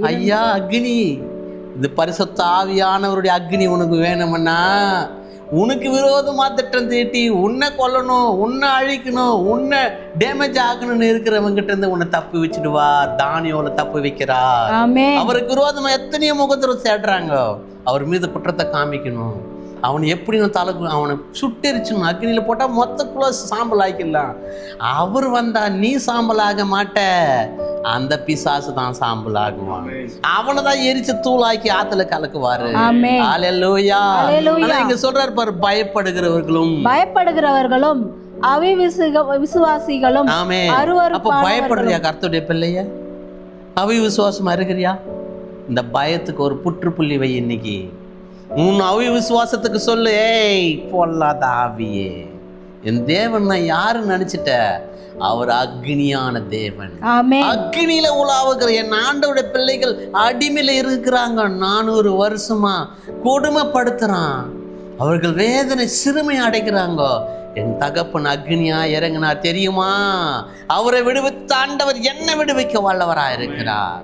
ஐயா அக்னி, இது பரிசுத்த ஆவியானவருடைய அக்னி உனக்கு வேணும்னா, உனக்கு விரோதமா திட்டம் தீட்டி உன்னை கொல்லணும், உன்னை அழிக்கணும், உன்னை டேமேஜ் ஆகணும்னு இருக்கிறவங்கிட்ட இருந்து உன்னை தப்பு வச்சுடுவா. தானியோல தப்பு வைக்கிறா. அவருக்கு விரோதமா எத்தனையோ முகத்திரம் தேடுறாங்க. அவர் மீது குற்றத்தை காமிக்கணும். அவனை எப்படி அவனை சுட்டெரிச்சுணும். அக்னியில போட்டா மொத்த குளோஸ் சாம்பல் ஆக்கிடலாம். அவர் வந்தா நீ சாம்பல் ஆக மாட்ட, அந்த பிசாசு தான் சாம்பல் ஆகுவான். அவனை தான் எரிச்சு தூளாக்கி ஆத்துல கலக்குவாரு. அல்லேலூயா. இங்க சொல்றாரு பாரு, பயப்படுகிறவர்களும் அவிசுவாசிகளும். ஆமே. அப்ப பயப்படுறியா கர்த்தருடைய பிள்ளைய? அவிசுவாசமா இருக்கிறியா? இந்த பயத்துக்கு ஒரு புற்றுப்புள்ளி வை. இன்னைக்கு உன் அவிசுவாசத்துக்கு சொல்லு, ஏய் பொல்லாத ஆவியே, என் தேவன் நான் யாருன்னு நினைச்சிட்ட? அவர் அக்னியான தேவன். அக்னியில உலாவுகிற என் ஆண்டவருடைய பிள்ளைகள் அடிமையில இருக்கிறாங்க. 400 வருஷமா கொடுமைப்படுத்துறான். அவர்கள் வேதனை சிறுமை அடைக்கிறாங்க. என் தகப்பன் அக்னியா இறங்கினா தெரியுமா? அவரை விடுவித்த ஆண்டவர் என்ன விடுவிக்க வல்லவராயிருக்கிறார்.